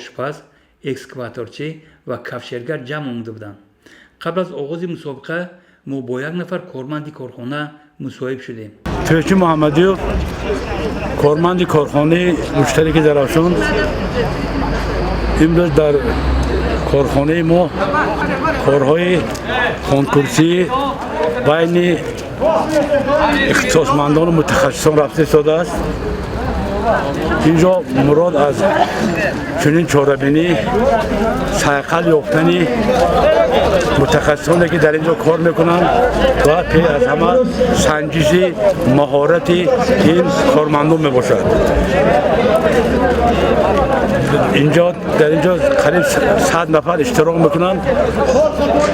آشپز، اکسکواتورچی و کفشگر جمع آمده بودند. قبل از آغاز مسابقه ما با یک نفر کارمند کارخانه مصاحبه شدیم. تویچی محمدیوف، کارمند کارخانه مشترک درخشان، امروز در کارخانه ما کارهای کنکورسی بین اختصاصمندان و متخصصان رفته شده است. اینجا مراد از چنین چاره‌بینی سایقل یافتن متخصصانی که در اینجا کار میکنند و پی از همه سنجش مهارت این کارمندان میباشد. در اینجا قریب 100 نفر اشتراک میکنند.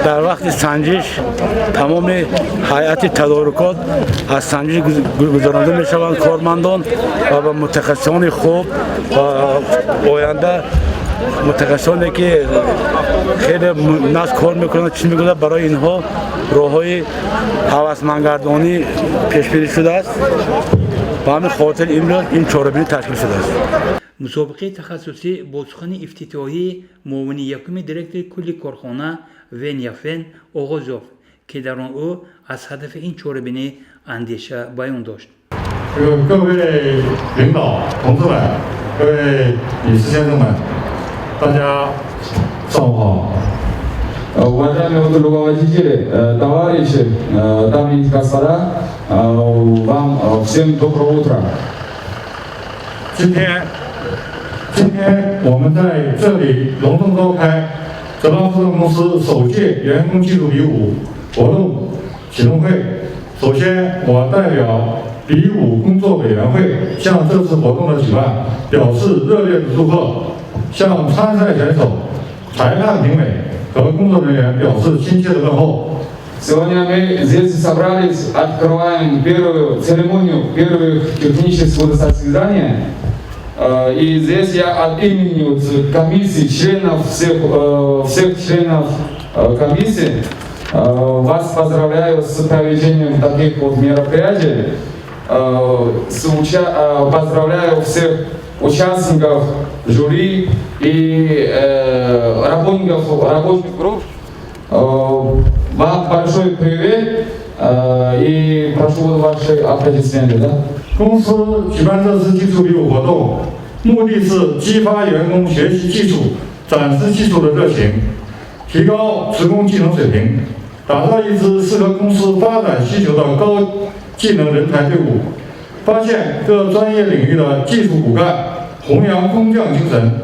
در وقت سنجش تمام هیئت تدارکات از سنجش گذرانده میشوند کارمندان و با متخصصان خوب و آینده متخصصانی که خیلی ناز کار میکنند چی میگوید برای اینها راههای هوسمندگردانی پیش بینی شده است. به همین خاطر امروز این چاره‌بینی تشکیل شده است. مسابقه تخصصی با سخن افتتاحی معاون یکم دیرکتور کل کارخانه ون یافن آغاز یافت که در آن او از هدف این چاره‌بینی اندیشه بیان داشت. 各位领导同志们，各位女士先生们，大家上午好。Уважаемые руководители, товарищи, дамы и господа, вам всем доброго утра. 今天我们在这里隆重召开泽邦智能公司首届员工技术比武活动启动会。首先，我代表比武工作委员会向这次活动的举办表示热烈的祝贺，向参赛选手、裁判评委和工作人员表示亲切的问候。Сегодня мы здесь собрались, открываем первую церемонию первых технических состязаний. И здесь я от имени комиссии, всех членов комиссии вас поздравляю с проведением таких вот мероприятий. Поздравляю всех участников жюри и работников рабочих групп. Вам большой привет и прошу ваши аплодисменты. Да? 公司举办这次技术比武活动，目的是激发员工学习技术、展示技术的热情，提高职工技能水平，打造一支适合公司发展需求的高技能人才队伍，发现各专业领域的技术骨干，弘扬工匠精神。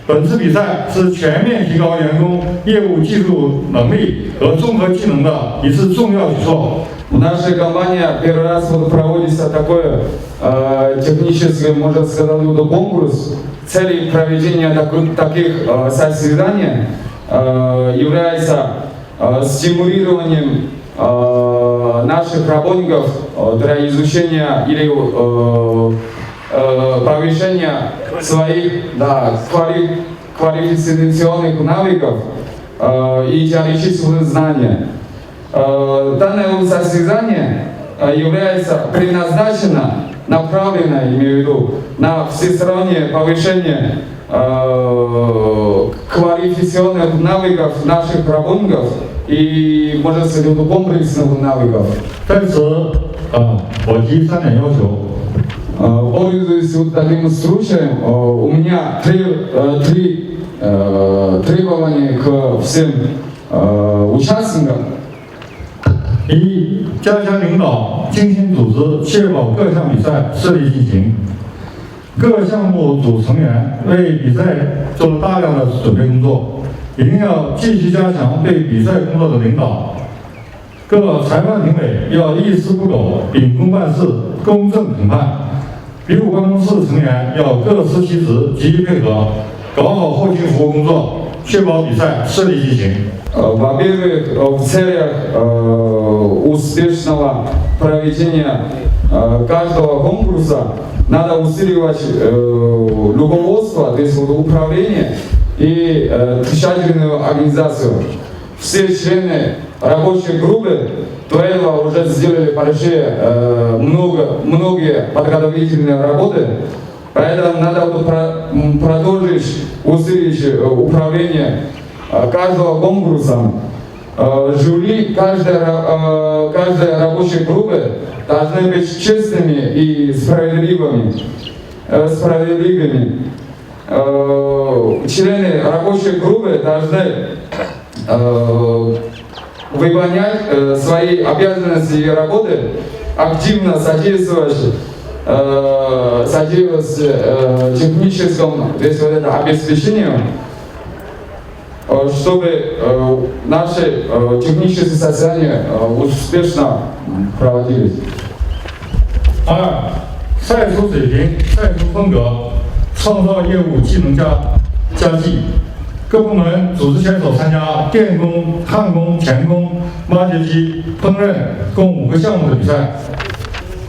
本次比赛是全面提高员工业务技术能力和综合技能的一次重要举措。В нашей компании первый раз проводится такой технический, можно сказать, конкурс. Целью проведения таких состязаний является стимулированием наших работников для изучения или повышения своих квалификационных навыков и теоретических знаний. Данное состязание является предназначено, направлено, имею в виду, на всестороннее повышение квалификационных навыков наших работников и, можно сказать, комплексных навыков. 在此，我提3点要求。 Пользуясь вот таким случаем, у меня три требования к всем участникам. 一、加强领导，精心组织，确保各项比赛顺利进行。各项目组成员为比赛做了大量的准备工作，一定要继续加强对比赛工作的领导。各裁判评委要一丝不苟，秉公办事，公正评判。比武办公室成员要各司其职，积极配合，搞好后勤服务工作，确保比赛顺利进行。 Во-первых, в целях успешного проведения каждого конкурса надо усиливать руководство, то есть управление и тщательную организацию. Все члены рабочей группы до этого уже сделали большие, многие подготовительные работы, поэтому надо продолжить усилить управление каждого конкурса. Жюри каждой рабочей группы должны быть честными и справедливыми. Члены рабочей группы должны выполнять свои обязанности и работы, активно содействовать техническому обеспечению, чтобы наши технические состояния успешно проводились. 2、赛出水平、赛出风格，创造业务技能佳绩。各部门组织选手参加电工、焊工、钳工、挖掘机、烹饪共5个项目的比赛。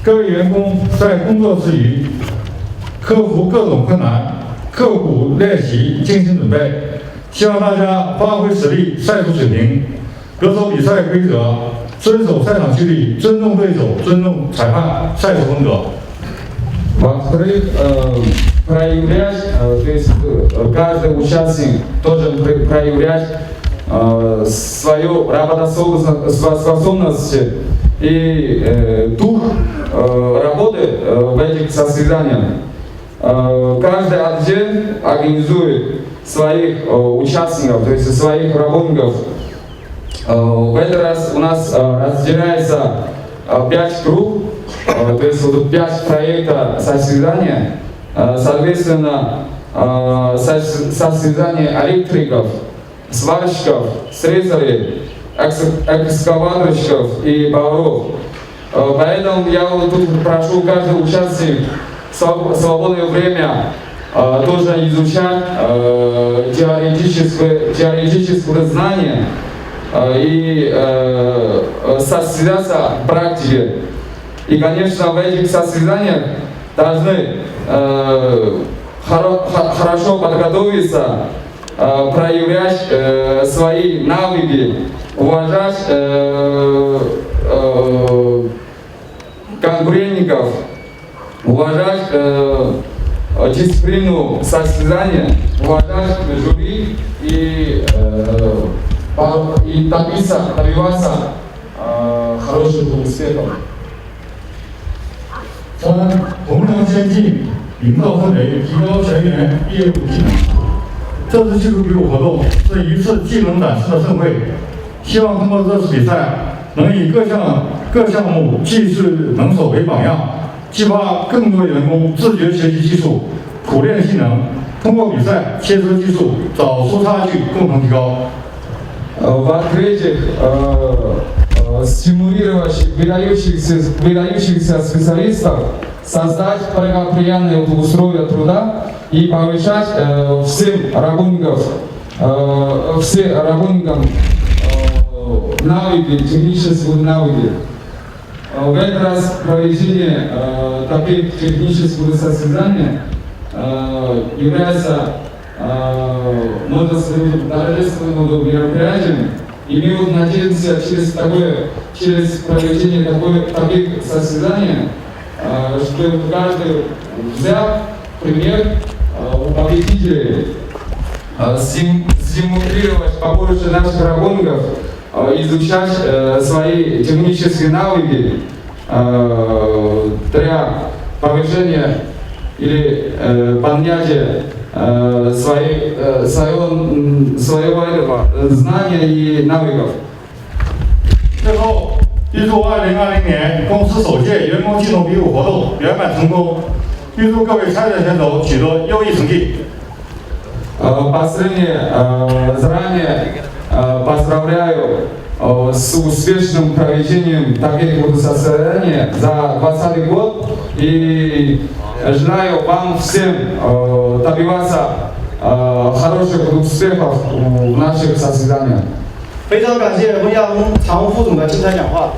各位员工在工作之余，克服各种困难，刻苦练习，精心准备。 希望大家发挥实力，赛出水平，恪守比赛规则，遵守赛场纪律，尊重对手，尊重裁判，赛出风格。 Во-вторых, проявлять, то есть каждый участник должен проявлять свою работоспособность и дух работы в этих состязаниях. Каждый отдел организует своих участников, то есть своих работников. В этот раз у нас разделяется 5 групп, то есть 5 проектов состязания. Соответственно, состязание электриков, сварщиков, слесарей, экскаваторщиков и поваров. Поэтому я тут прошу каждый участник в свободное время должен изучать теоретическое знание и состязаться в практике. И, конечно, в этих состязаниях должны хорошо подготовиться, проявлять свои навыки, уважать конкурентов, уважать дисциплину состязания, уважать жюри и добиваться хороших успехов. 3、弘扬先进，营造氛围，提高全员业务技能。这次技术比武活动是一次技能展示的盛会，希望通过这次比赛，能以各项目技术能手为榜样，激发更多员工自觉学习技术，苦练技能，通过比赛切磋技术，找出差距，共同提高。В-третьих, стимулировать выдающихся специалистов, создать благоприятные условия труда и повышать всем работникам навыки, технические навыки. В этот раз проведение таких технических состязаний является, можно сказать, торжественным мероприятием. И мы вот надеемся через проведение таких состязаний, что каждый взял пример у победителей, стимулировать побольше наших работников, изучать свои технические навыки для повышения или поднятия своего знания и навыков. 最后，预祝2020年公司首届员工技能比武活动圆满成功，预祝各位参赛选手取得优异成绩。Заранее поздравляю с успешным проведением таких вот состязаний за 2020 год и желаю вам всем добиваться хороших успехов в наших состязаниях. 非常感谢温亚东常务副总的精彩讲话。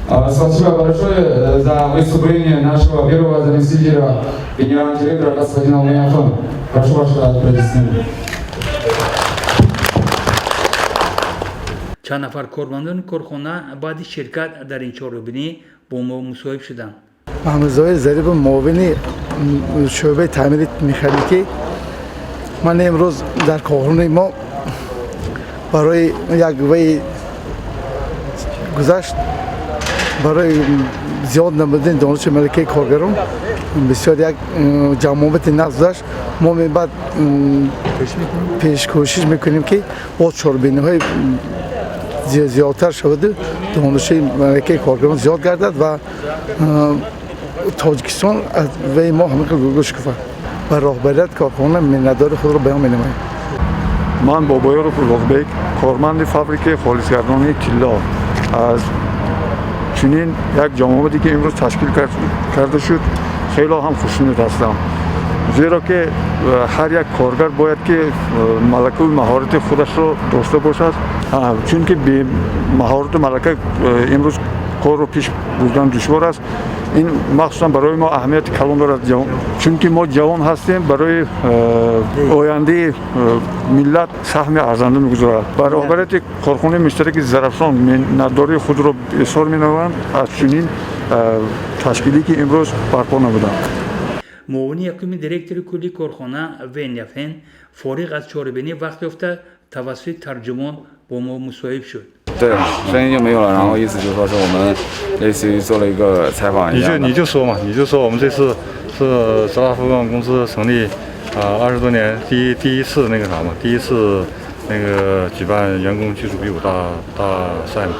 Спасибо большое за выступление нашего первого заместителя генерального директора господина Луняфона. Прошу вашего аплодисмента. چند نفر کارمندان کارخانه بعد شرکت در این چهاربینی با ما مصاحبه شدند. محمد زاهد ظریف معاون شعبه تعمیر مکانیکی. من امروز در کارخانه ما برای یک وی گذشت برای زیاد نمودن دانش ملکه کارگران بسیار یک جمعیت نقص داشت. ما بعد پیش کوشش میکنیم که با چهاربینی های زیادتر شود، دانش ملکه کارگران زیاد گردد و تاجیکستان و ما همه گوش کفر و راهبریت کارخانه منتدار خود را بیان می‌نماید. من بابایار پورلاقبک، کارمند فابریک خالصگردانی طلا از چنین یک جمعیتی که امروز تشکیل کرده شد خیلی هم خوشنود هستم، زیرا که هر یک کارگر باید که ملکه و مهارت خودش را داشته باشد، چون که به مهارت ملکه امروز کار رو پیش بردن دشوار است. این مخصوصا برای ما اهمیت کلان دارد، چون که ما جوان هستیم، برای آینده ملت سهم ارزنده می‌گذارد. برابریت کارخانه مشترک زرافشان منتداری خود را اظهار می‌نمایند از چنین تشکیلی که امروز برپا نمودند. معاون یکم دیرکتور کلی کارخانه وین یافن فارغ از چهاربینی وقت یافته توسط ترجمان با ما مصاحبه شد. 对，声音就没有了，然后意思就是说是我们类似于做了一个采访一样。你就说嘛，你就说我们这次是泽拉夫公司成立20多年第一次那个啥嘛，第一次那个举办员工技术比武大赛嘛，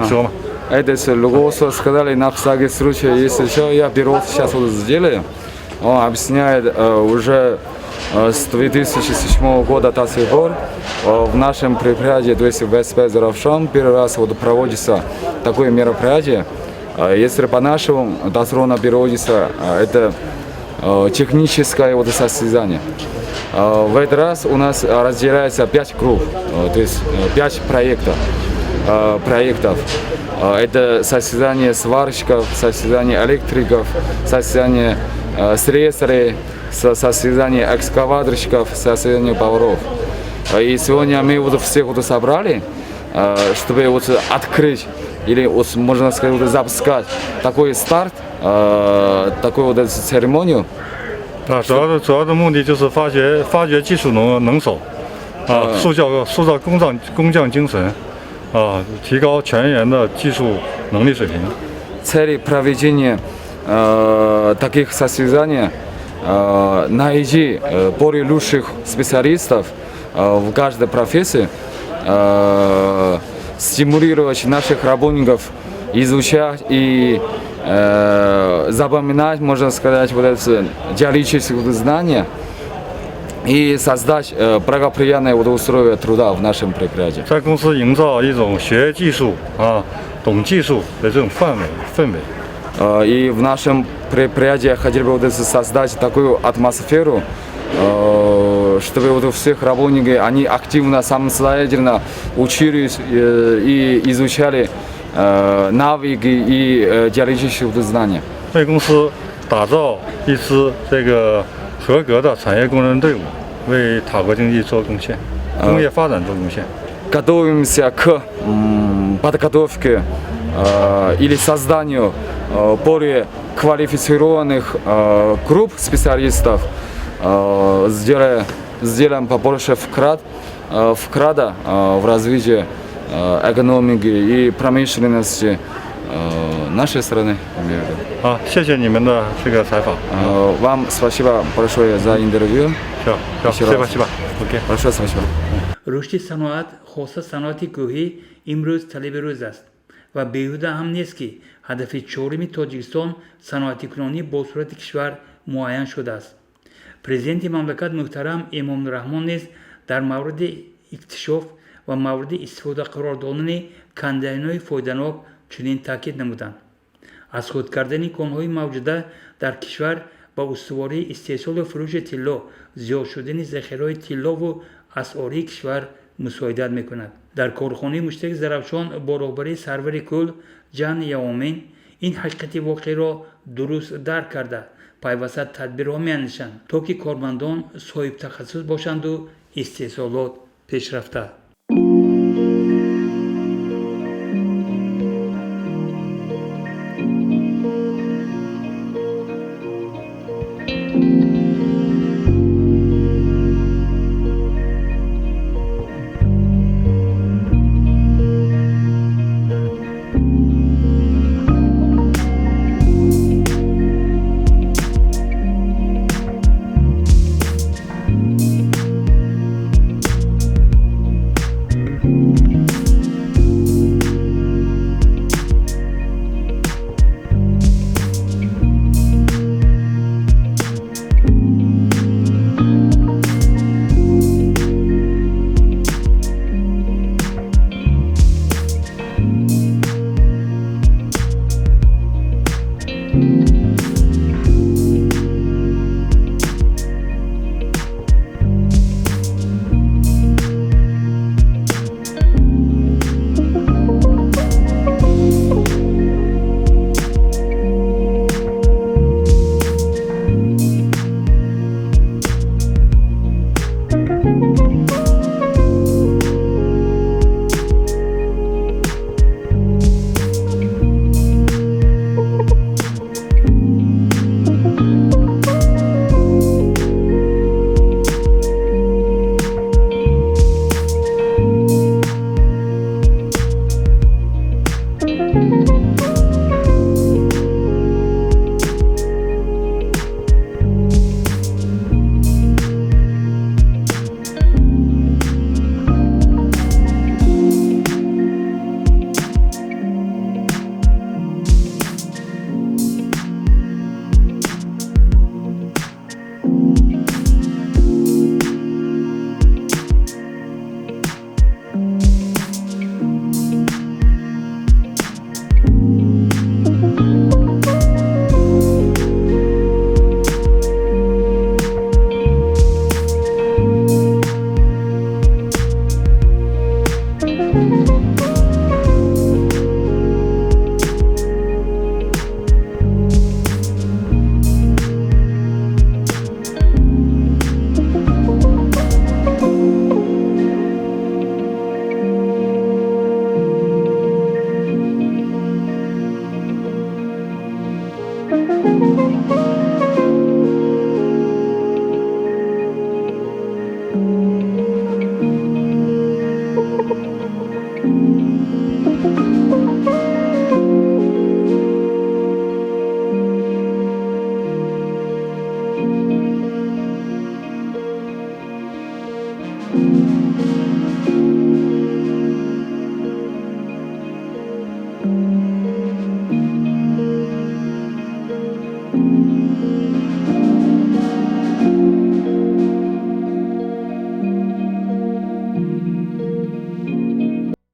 你说嘛。Это руководство сказали на всякий случай, если что, я беру сейчас вот сделаю. Он объясняет уже с 2007 года до сих пор в нашем предприятии, то есть в ВСП «Заравшан», первый раз вот проводится такое мероприятие. Если по-нашему дословно переводится, это техническое вот состязание. В этот раз у нас разделяется 5 групп, то есть 5 проектов. Это состязание сварщиков, состязание электриков, состязание слесарей, состязание экскаваторщиков, состязание поваров. И сегодня мы вот всех вот собрали, чтобы вот открыть или вот, можно сказать, вот запускать такой старт, такую вот церемонию. 主要的目的就是发掘技术能手，塑造工匠精神，提高全员的技术能力水平。Цели проведения таких состязаний найти более лучших специалистов в каждой профессии, стимулировать наших работников изучать и запоминать, можно сказать, вот это теоретические знания и создать благоприятные условия труда в нашем предприятии. 在公司营造一种学技术懂技术的这种氛围。 И в нашем предприятии хотели бы создать такую атмосферу, чтобы вот у всех работников они активно, самостоятельно учились и изучали навыки и теоретические знания. 为公司打造一支这个合格的产业工人队伍，为塔国经济做贡献，工业发展做贡献。 Готовимся к подготовке или созданию более квалифицированных групп специалистов, сделаем побольше вклада в развитие экономики и промышленности нашей страны. 好，谢谢你们的这个采访。 Вам спасибо большое за интервью. спасибо. Окей. Большое спасибо. رشد صنعت خاصه صنعت کوهی امروز طلب روز است و بیهوده هم نیست که هدف چهارم تاجیکستان صنعتی کنانی با صورت کشور معین شده است. پرزیدنت مملکت محترم امام رحمان نیز در مورد اکتشاف و مورد استفاده قرار دادن کنده‌های فایده‌ناک چنین تاکید نمودند. از خود کردن کان‌های موجوده در کشور با استواری استحصال و فروش طلا زیاد شدن ذخیره طلا و اسعاری کشور مساعدت میکند. در کارخانه مشترک زرافشان با رهبری سرور کل جان یوامین این حقیقت واقعی را درست درک کرده پیوسته تدبیرها میاندیشند تا که کارمندان صاحب تخصص باشند و استحصالات پیشرفته.